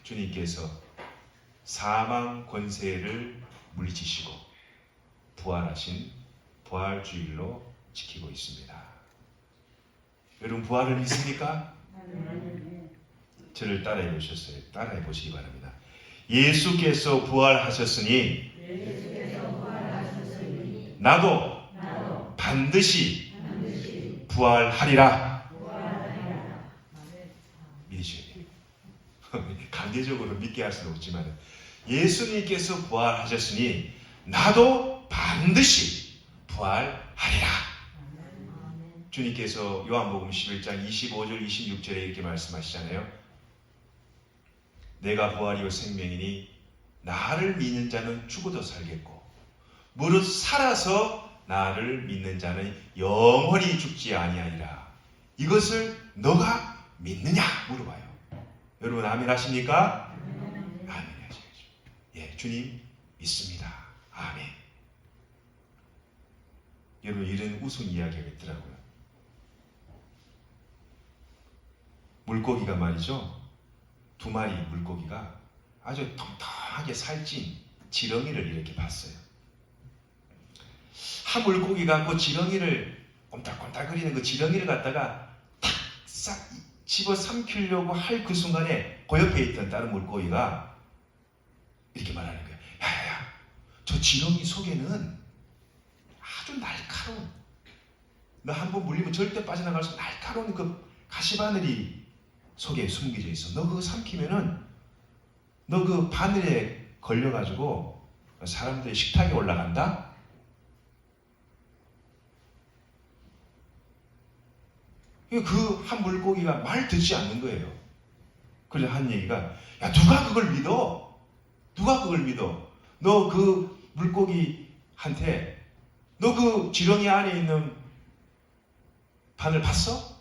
주님께서 사망 권세를 물리치시고 부활하신 부활주일로 지키고 있습니다. 여러분 부활을 믿습니까? 저를 따라해 보시기 바랍니다. 예수께서 부활하셨으니 나도 반드시 부활하리라. 믿으셔야 돼요. 강제적으로 믿게 할 수는 없지만 예수님께서 부활하셨으니 나도 반드시 부활하리라. 주님께서 요한복음 11장 25절 26절에 이렇게 말씀하시잖아요. 내가 부활이요 생명이니 나를 믿는 자는 죽어도 살겠고 무릇 살아서 나를 믿는 자는 영원히 죽지 아니하리라. 이것을 너가 믿느냐 물어봐요. 여러분 아멘 하십니까? 아멘 하셔야죠. 예, 주님 믿습니다. 아멘. 여러분 이런 우스운 이야기가 있더라고요. 물고기가 말이죠. 두 마리 물고기가 아주 통통하게 살찐 지렁이를 이렇게 봤어요. 한 물고기가 그 지렁이를 꼼닥꼼닥거리는 그 지렁이를 갖다가 탁싹 집어 삼키려고 할 그 순간에 그 옆에 있던 다른 물고기가 이렇게 말하는 거예요. 야야야, 저 지렁이 속에는 아주 날카로운, 너 한번 물리면 절대 빠져나갈 수 없는 날카로운 그 가시바늘이 속에 숨겨져 있어. 너 그거 삼키면은 너 그 바늘에 걸려가지고 사람들의 식탁에 올라간다? 그 한 물고기가 말 듣지 않는 거예요. 그래서 한 얘기가, 야 누가 그걸 믿어? 누가 그걸 믿어? 너 그 물고기한테 너 그 지렁이 안에 있는 바늘 봤어?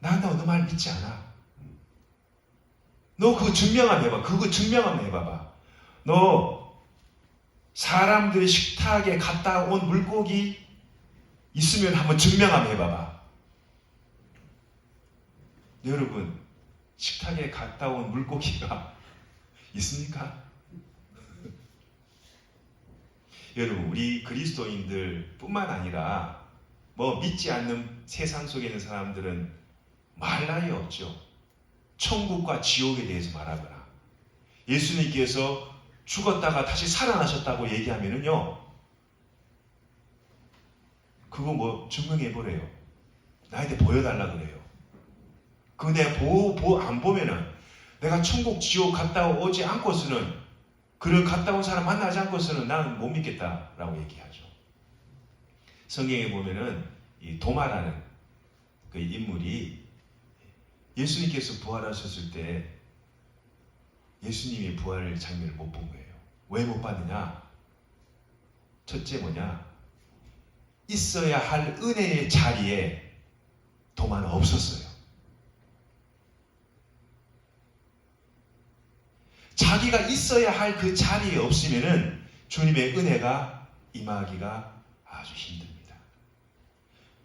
나 너 말 믿지 않아. 너 그거 증명 한번 해봐. 그거 증명 한번 해봐봐. 너 사람들의 식탁에 갔다 온 물고기 있으면 한번 증명 한번 해봐봐. 여러분 식탁에 갔다 온 물고기가 있습니까? 여러분 우리 그리스도인들 뿐만 아니라 뭐 믿지 않는 세상 속에 있는 사람들은 말 나위 없죠. 천국과 지옥에 대해서 말하거나 예수님께서 죽었다가 다시 살아나셨다고 얘기하면은요, 그거 뭐 증명해보래요. 나한테 보여달라 그래요. 그거 내가 안 보면은 내가 천국 지옥 갔다 오지 않고서는, 그를 갔다 온 사람 만나지 않고서는 나는 못 믿겠다라고 얘기하죠. 성경에 보면은 이 도마라는 그 인물이 예수님께서 부활하셨을 때 예수님의 부활 장면을 못 본 거예요. 왜 못 봤느냐? 첫째 뭐냐? 있어야 할 은혜의 자리에 도마는 없었어요. 자기가 있어야 할 그 자리에 없으면은 주님의 은혜가 임하기가 아주 힘듭니다.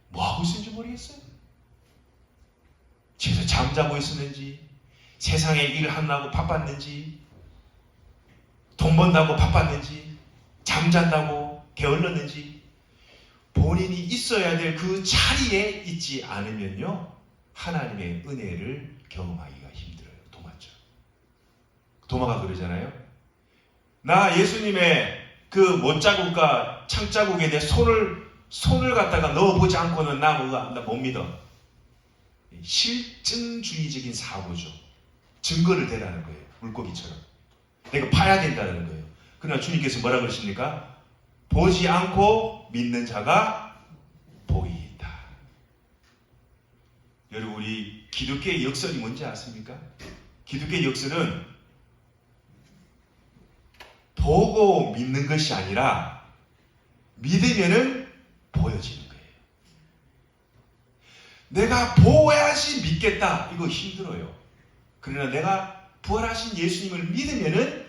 뭐 하고 있었는지 모르겠어요. 집에서 잠자고 있었는지, 세상에 일 하느라고 바빴는지, 돈 번다고 바빴는지, 잠잔다고 게을렀는지, 본인이 있어야 될 그 자리에 있지 않으면요, 하나님의 은혜를 경험하기가 힘들어요. 도마죠. 도마가 그러잖아요. 나 예수님의 그 못자국과 창자국에 내 손을 갖다가 넣어보지 않고는 나 못 믿어. 실증주의적인 사고죠. 증거를 대라는 거예요. 물고기처럼. 내가 봐야 된다는 거예요. 그러나 주님께서 뭐라 그러십니까? 보지 않고 믿는 자가 복이 있다. 여러분 우리 기독교의 역설이 뭔지 아십니까? 기독교의 역설은 보고 믿는 것이 아니라 믿으면은 보여지는 거예요. 내가 보아야지 믿겠다. 이거 힘들어요. 그러나 내가 부활하신 예수님을 믿으면은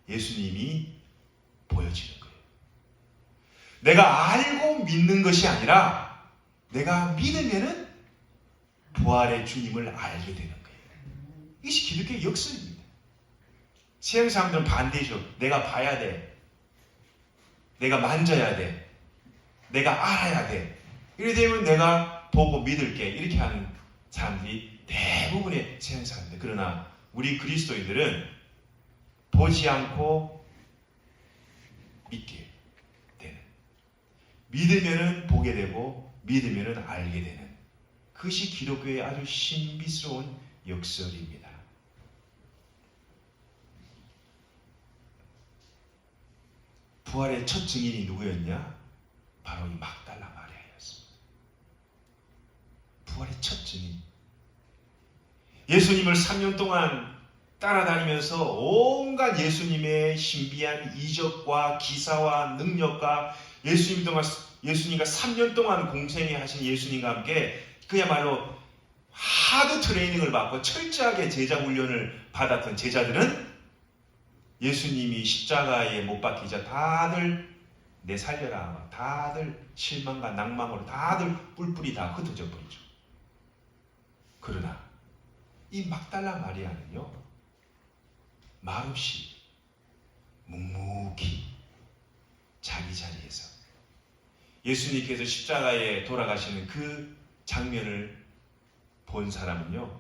예수님이 보여지는 거예요. 내가 알고 믿는 것이 아니라 내가 믿으면은 부활의 주님을 알게 되는 거예요. 이것이 기독교의 역설입니다. 세상 사람들은 반대죠. 내가 봐야 돼. 내가 만져야 돼. 내가 알아야 돼. 이래 되면 내가 보고 믿을게. 이렇게 하는 사람들이 대부분의 세상 사람들. 그러나 우리 그리스도인들은 보지 않고 믿게 되는, 믿으면은 보게 되고 믿으면은 알게 되는, 그것이 기독교의 아주 신비스러운 역설입니다. 부활의 첫 증인이 누구였냐? 바로 이 막달라 마리아였습니다. 부활의 첫 증인. 예수님을 3년 동안 따라다니면서 온갖 예수님의 신비한 이적과 기사와 능력과 예수님과 3년 동안 공생에 하신 예수님과 함께 그야말로 하드 트레이닝을 받고 철저하게 제자 훈련을 받았던 제자들은 예수님이 십자가에 못 박히자 다들 내 살려라, 다들 실망과 낭망으로 다들 뿔뿔이 다 흩어져 버리죠. 그러나 이 막달라 마리아는요, 말없이 묵묵히 자기 자리에서 예수님께서 십자가에 돌아가시는 그 장면을 본 사람은요,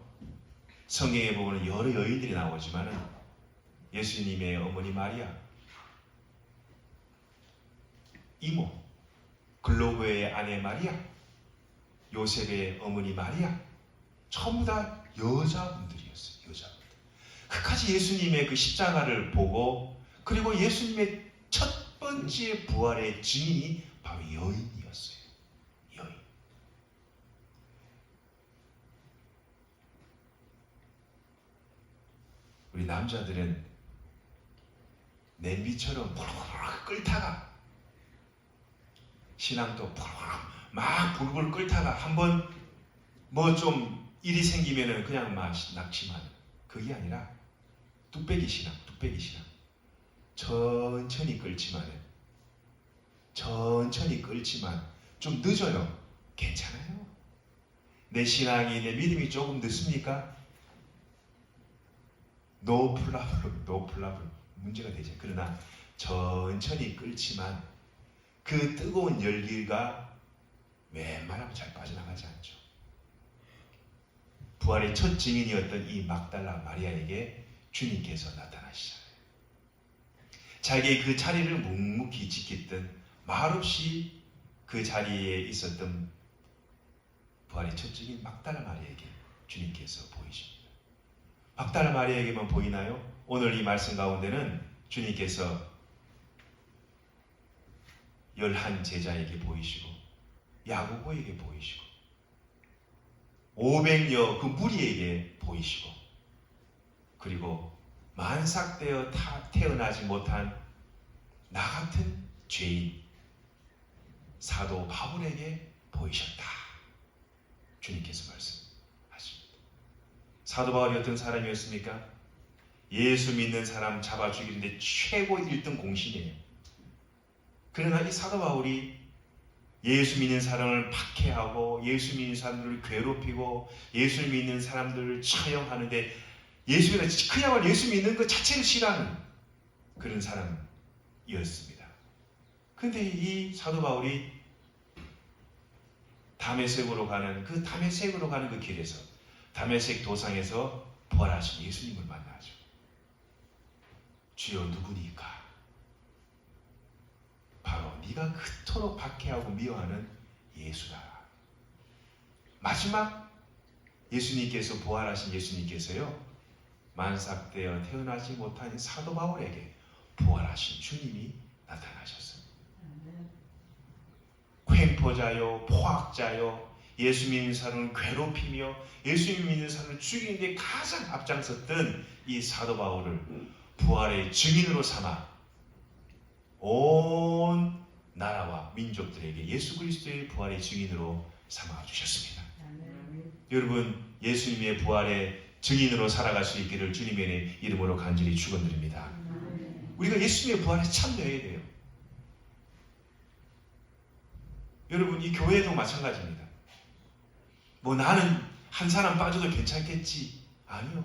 성경에 보면 여러 여인들이 나오지만은 예수님의 어머니 마리아, 이모, 글로브의 아내 마리아, 요셉의 어머니 마리아, 전부 다 여자분들이었어요. 여자분들. 끝까지 예수님의 그 십자가를 보고, 그리고 예수님의 첫 번째 부활의 증인이 바로 여인이었어요. 여인. 우리 남자들은 냄비처럼 푸르르 끓다가, 신앙도 푸르르 막 불불 끓다가 한번 뭐 좀 일이 생기면은 그냥 막 낙치만, 그게 아니라 뚝배기 신앙. 천천히 끓지만 좀 늦어요. 괜찮아요. 내 신앙이, 내 믿음이 조금 늦습니까? 노 플라블 문제가 되죠. 그러나 천천히 끓지만 그 뜨거운 열기가 웬만하면 잘 빠져나가지 않죠. 부활의 첫 증인이었던 이 막달라 마리아에게 주님께서 나타나시잖아요. 자기의 그 자리를 묵묵히 지켰던, 말없이 그 자리에 있었던 부활의 첫 증인 막달라 마리아에게 주님께서 보이십니다. 막달라 마리아에게만 보이나요? 오늘 이 말씀 가운데는 주님께서 11 제자에게 보이시고, 야고보에게 보이시고, 500여 그 무리에게 보이시고, 그리고 만삭되어 태어나지 못한 나 같은 죄인 사도 바울에게 보이셨다. 주님께서 말씀하십니다. 사도 바울이 어떤 사람이었습니까? 예수 믿는 사람 잡아 죽이는데 최고 1등 공신이에요. 그러나 이 사도 바울이 예수 믿는 사람을 박해하고, 예수 믿는 사람들을 괴롭히고, 예수 믿는 사람들을 처형하는데, 그야말로 예수 믿는 것 자체를 싫어하는 그런 사람이었습니다. 그런데 이 사도 바울이 다메섹으로 가는 그 길에서, 다메섹 도상에서 부활하신 예수님을 만나죠. 주여 누구니까? 바로 네가 그토록 박해하고 미워하는 예수다. 마지막 예수님께서, 부활하신 예수님께서요, 만삭되어 태어나지 못한 사도 바울에게 부활하신 주님이 나타나셨습니다. 횡포자요, 포악자요, 예수 믿는 사람을 괴롭히며 예수 믿는 사람을 죽이는데 가장 앞장섰던 이 사도 바울을 부활의 증인으로 삼아 온 나라와 민족들에게 예수 그리스도의 부활의 증인으로 삼아 주셨습니다. 여러분, 예수님의 부활의 증인으로 살아갈 수 있기를 주님의 이름으로 간절히 축원드립니다. 우리가 예수님의 부활에 참여해야 돼요. 여러분, 이 교회도 마찬가지입니다. 뭐 나는 한 사람 빠져도 괜찮겠지. 아니요.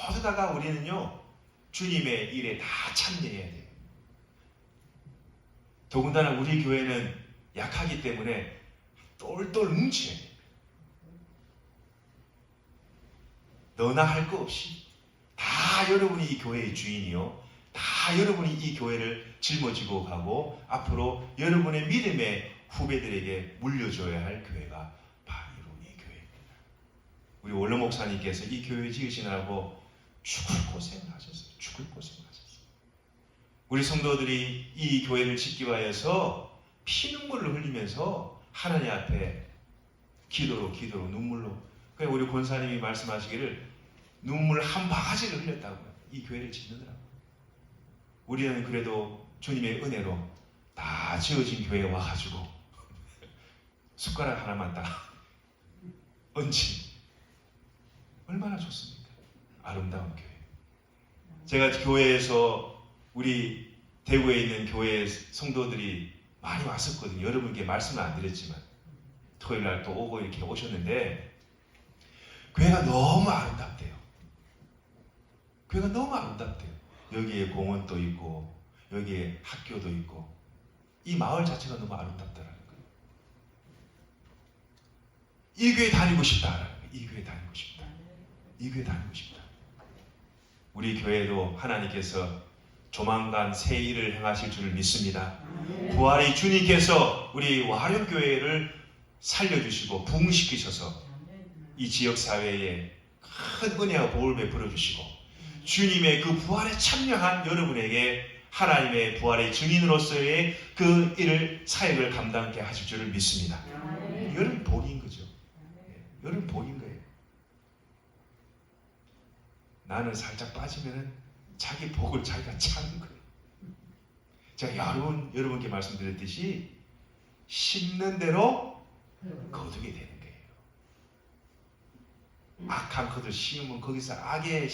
모두 다가 우리는요, 주님의 일에 다 참여해야 돼요. 더군다나 우리 교회는 약하기 때문에 똘똘 뭉쳐야 돼요. 너나 할 거 없이 다 여러분이 이 교회의 주인이요, 다 여러분이 이 교회를 짊어지고 가고 앞으로 여러분의 믿음의 후배들에게 물려줘야 할 교회가 바로 이 교회입니다. 우리 원로 목사님께서 이 교회 지으시느라고 죽을 고생을 하셨어요. 죽을 고생을 하셨어요. 우리 성도들이 이 교회를 짓기 위해서 피눈물을 흘리면서 하나님 앞에 기도로 눈물로, 그냥 우리 권사님이 말씀하시기를 눈물 한 바가지를 흘렸다고요. 이 교회를 짓느라고. 우리는 그래도 주님의 은혜로 다 지어진 교회에 와가지고 숟가락 하나만 딱 얹힌, 얼마나 좋습니까? 아름다운 교회. 제가 교회에서 우리 대구에 있는 교회 성도들이 많이 왔었거든요. 여러분께 말씀을 안 드렸지만 토요일날 또 오고 이렇게 오셨는데 교회가 너무 아름답대요. 교회가 너무 아름답대요. 여기에 공원도 있고 여기에 학교도 있고 이 마을 자체가 너무 아름답다라는 거예요. 이 교회 다니고 싶다라는 거예요. 이 교회 다니고 싶다. 이 교회 다니고 싶다. 우리 교회도 하나님께서 조만간 새 일을 행하실 줄을 믿습니다. 부활의 주님께서 우리 와룡교회를 살려주시고 부흥시키셔서 이 지역사회에 큰 은혜와 복을 베풀어 주시고 주님의 그 부활에 참여한 여러분에게 하나님의 부활의 증인으로서의 그 일을 사역을 감당케 하실 줄을 믿습니다. 여러분 복인 거죠. 여러분 복인 거예요. 나는 살짝 빠지면은 자기 복을 자기가 차는 거예요. 제가 여러분께 말씀드렸듯이 심는 대로 거두게 되는 거예요. 악한 것을 심으면 거기서 악의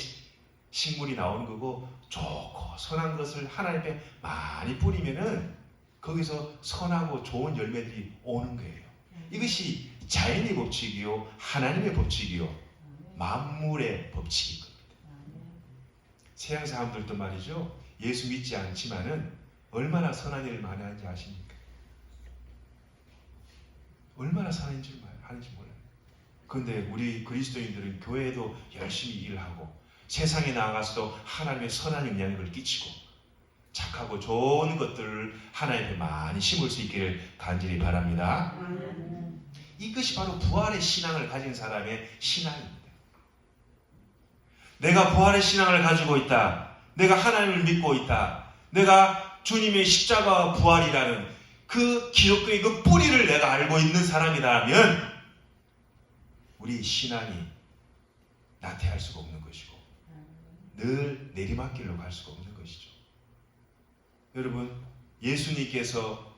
식물이 나오는 거고, 좋고 선한 것을 하나님 앞에 많이 뿌리면은 거기서 선하고 좋은 열매들이 오는 거예요. 이것이 자연의 법칙이요, 하나님의 법칙이요, 만물의 법칙인 겁니다. 세상 사람들도 말이죠, 예수 믿지 않지만은 얼마나 선한 일을 많이 하는지 아십니까? 얼마나 선한 일을 하는지 몰라요. 그런데 우리 그리스도인들은 교회에도 열심히 일하고 세상에 나아가서도 하나님의 선한 영향력을 끼치고 착하고 좋은 것들을 하나님께 많이 심을 수 있기를 간절히 바랍니다. 이것이 바로 부활의 신앙을 가진 사람의 신앙입니다. 내가 부활의 신앙을 가지고 있다, 내가 하나님을 믿고 있다, 내가 주님의 십자가와 부활이라는 그 기독교의 그 뿌리를 내가 알고 있는 사람이라면 우리 신앙이 나태할 수가 없는 것이고 늘 내리막길로 갈 수가 없는 것이죠. 여러분, 예수님께서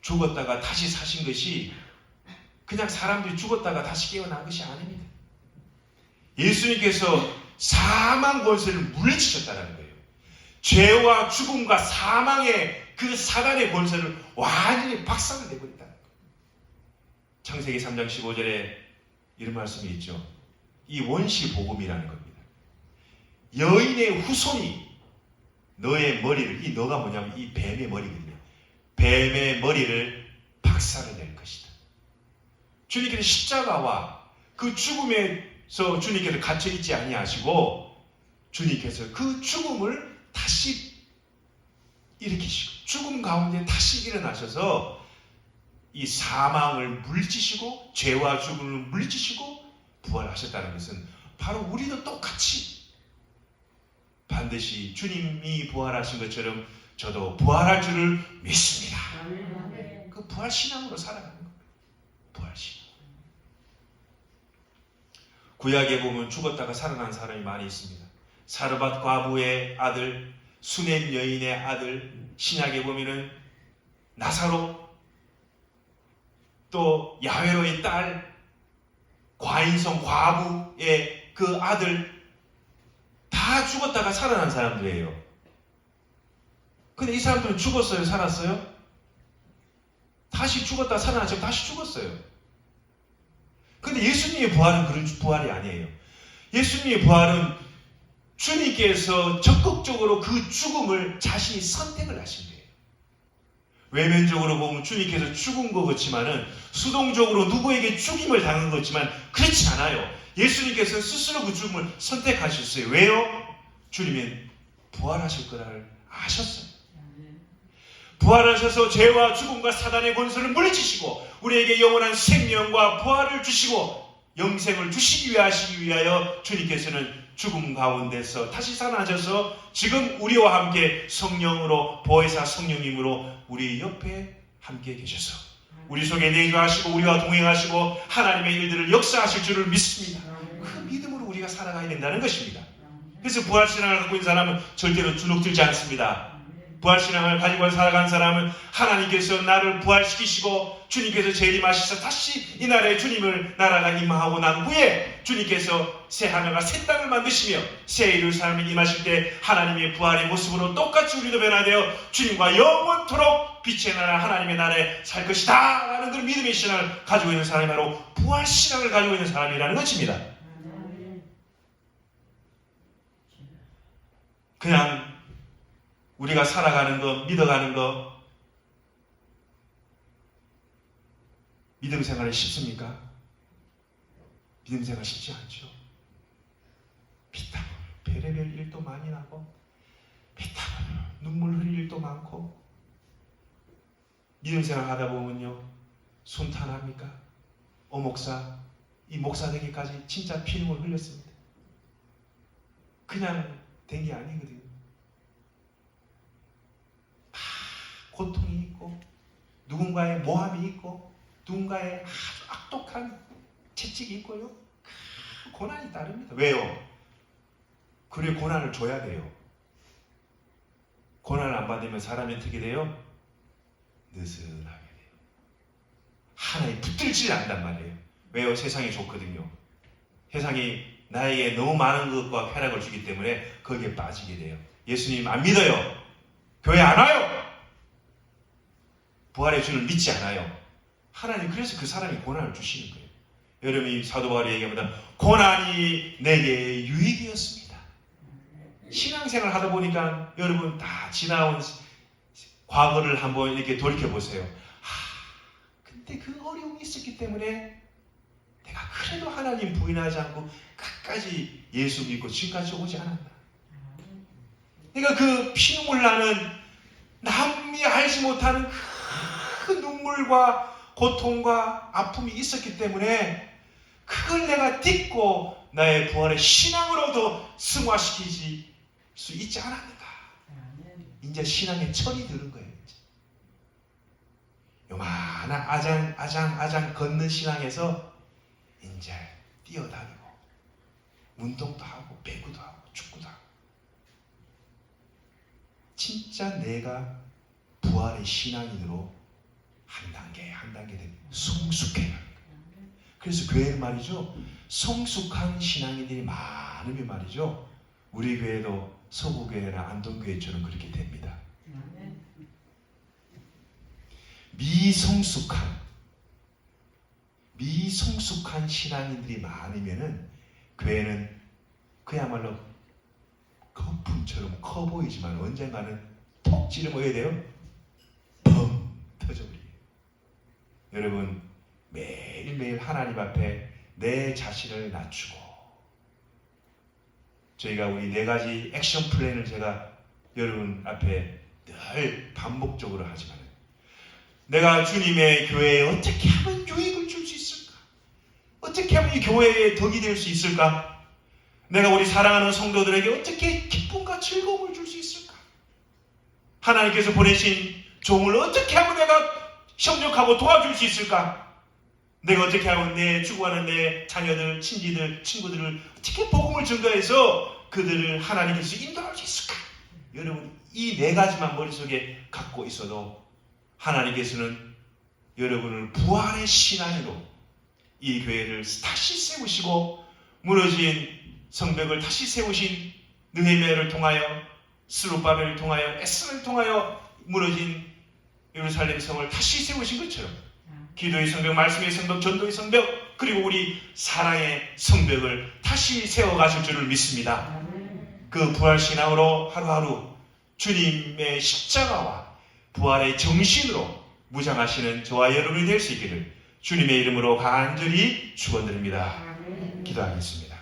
죽었다가 다시 사신 것이 그냥 사람들이 죽었다가 다시 깨어난 것이 아닙니다. 예수님께서 사망 권세를 물리치셨다는 거예요. 죄와 죽음과 사망의 그 사단의 권세를 완전히 박살을 내버렸다는 거예요. 창세기 3장 15절에 이런 말씀이 있죠. 이 원시 복음이라는 겁니다. 여인의 후손이 너의 머리를, 이 너가 뭐냐면 이 뱀의 머리거든요. 뱀의 머리를 박살을 낼 것이다. 주님께서 십자가와 그 죽음에서 주님께서 갇혀있지 아니하시고 주님께서 그 죽음을 다시 일으키시고 죽음 가운데 다시 일어나셔서 이 사망을 물리치시고 죄와 죽음을 물리치시고 부활하셨다는 것은 바로 우리도 똑같이 반드시 주님이 부활하신 것처럼 저도 부활할 줄을 믿습니다. 그 부활 신앙으로 살아가는 겁니다. 부활 신앙. 구약에 보면 죽었다가 살아난 사람이 많이 있습니다. 사르밧 과부의 아들, 수넴 여인의 아들, 신약에 보면은 나사로, 또 야훼로의 딸, 과인성 과부의 그 아들, 다 죽었다가 살아난 사람들이에요. 근데 이 사람들은 죽었어요? 살았어요? 다시 죽었다 살아나서 다시 죽었어요. 근데 예수님의 부활은 그런 부활이 아니에요. 예수님의 부활은 주님께서 적극적으로 그 죽음을 자신이 선택을 하신 거예요. 외면적으로 보면 주님께서 죽은 것 같지만은 수동적으로 누구에게 죽임을 당한 것 같지만 그렇지 않아요. 예수님께서 스스로 그 죽음을 선택하셨어요. 왜요? 주님은 부활하실 거를 아셨어요. 부활하셔서 죄와 죽음과 사단의 권세를 물리치시고 우리에게 영원한 생명과 부활을 주시고 영생을 주시기 위하여 주님께서는 죽음 가운데서 다시 살아나셔서 지금 우리와 함께 성령으로 보혜사 성령님으로 우리 옆에 함께 계셔서 우리 속에 내주하시고 우리와 동행하시고 하나님의 일들을 역사하실 줄을 믿습니다. 그 믿음으로 우리가 살아가야 된다는 것입니다. 그래서 부활신앙을 갖고 있는 사람은 절대로 주눅들지 않습니다. 부활신앙을 가지고 살아간 사람은 하나님께서 나를 부활시키시고 주님께서 재림하셔서 다시 이 나라에 주님을 나라가 임하고 난 후에 주님께서 새 하늘과 새 땅을 만드시며 새 예루살렘에 임하실 때 하나님의 부활의 모습으로 똑같이 우리도 변화되어 주님과 영원토록 빛의 나라 하나님의 나라에 살 것이다 라는 그런 믿음의 신앙을 가지고 있는 사람이 바로 부활신앙을 가지고 있는 사람이라는 것입니다. 그냥 우리가 살아가는 거, 믿어가는 거, 믿음 생활이 쉽습니까? 믿음 생활 쉽지 않죠. 피땀 별의별 일도 많이 나고 피땀 눈물 흘릴 일도 많고 믿음 생활 하다 보면요 순탄합니까? 목사, 이 목사 되기까지 진짜 피눈물 흘렸습니다. 그냥 된 게 아니거든요. 고통이 있고 누군가의 모함이 있고 누군가의 아주 악독한 채찍이 있고요. 고난이 따릅니다. 왜요? 그래 고난을 줘야 돼요. 고난을 안 받으면 사람이 어떻게 돼요? 느슨하게 돼요. 하나에 붙들지 않는단 말이에요. 왜요? 세상이 좋거든요. 세상이 나에게 너무 많은 것과 쾌락을 주기 때문에 거기에 빠지게 돼요. 예수님 안 믿어요. 교회 안 와요. 부활의 주를 믿지 않아요. 하나님 그래서 그 사람이 고난을 주시는 거예요. 여러분이 사도 바울이 얘기합니다. 고난이 내게 유익이었습니다. 신앙생활 하다 보니까 여러분 다 지나온 과거를 한번 이렇게 돌이켜보세요. 근데 그 어려움이 있었기 때문에 내가 그래도 하나님 부인하지 않고 끝까지 예수 믿고 지금까지 오지 않았다. 그러니까 그 피눈물 나는 남이 알지 못하는 그 눈물과 고통과 아픔이 있었기 때문에 그걸 내가 딛고 나의 부활의 신앙으로도 승화시키지 수 있지 않았는가. 이제 신앙의 철이 드는 거예요. 이제. 요만한 아장 걷는 신앙에서 이제 뛰어다니고 운동도 하고 배구도 하고 축구도 하고 진짜 내가 부활의 신앙인으로 한 단계 되면 성숙해요. 그래서 교회는 말이죠. 성숙한 신앙인들이 많으면 말이죠. 우리 교회도 서구교회나 안동교회처럼 그렇게 됩니다. 미성숙한 신앙인들이 많으면은 교회는 그야말로 거품처럼 커 보이지만 언젠가는 톡 찌르면 돼요. 펑 터져버려요. 여러분 매일매일 하나님 앞에 내 자신을 낮추고 저희가 우리 4가지 액션 플랜을 제가 여러분 앞에 늘 반복적으로 하지만 내가 주님의 교회에 어떻게 하면 유익을 줄 수 있을까? 어떻게 하면 이 교회에 덕이 될 수 있을까? 내가 우리 사랑하는 성도들에게 어떻게 기쁨과 즐거움을 줄 수 있을까? 하나님께서 보내신 종을 어떻게 하면 내가 협력하고 도와줄 수 있을까? 내가 어떻게 하면 내 죽어가는 내 자녀들, 친지들, 친구들을 어떻게 복음을 전가해서 그들을 하나님께서 인도할 수 있을까? 여러분 이 4가지만 머릿속에 갖고 있어도 하나님께서는 여러분을 부활의 신앙으로 이 교회를 다시 세우시고 무너진 성벽을 다시 세우신 느헤미야를 통하여 스룹바벨을 통하여 에스를 통하여 무너진 예루살렘 성을 다시 세우신 것처럼 기도의 성벽, 말씀의 성벽, 전도의 성벽 그리고 우리 사랑의 성벽을 다시 세워가실 줄을 믿습니다. 그 부활신앙으로 하루하루 주님의 십자가와 부활의 정신으로 무장하시는 저와 여러분이 될 수 있기를 주님의 이름으로 간절히 축원드립니다. 기도하겠습니다.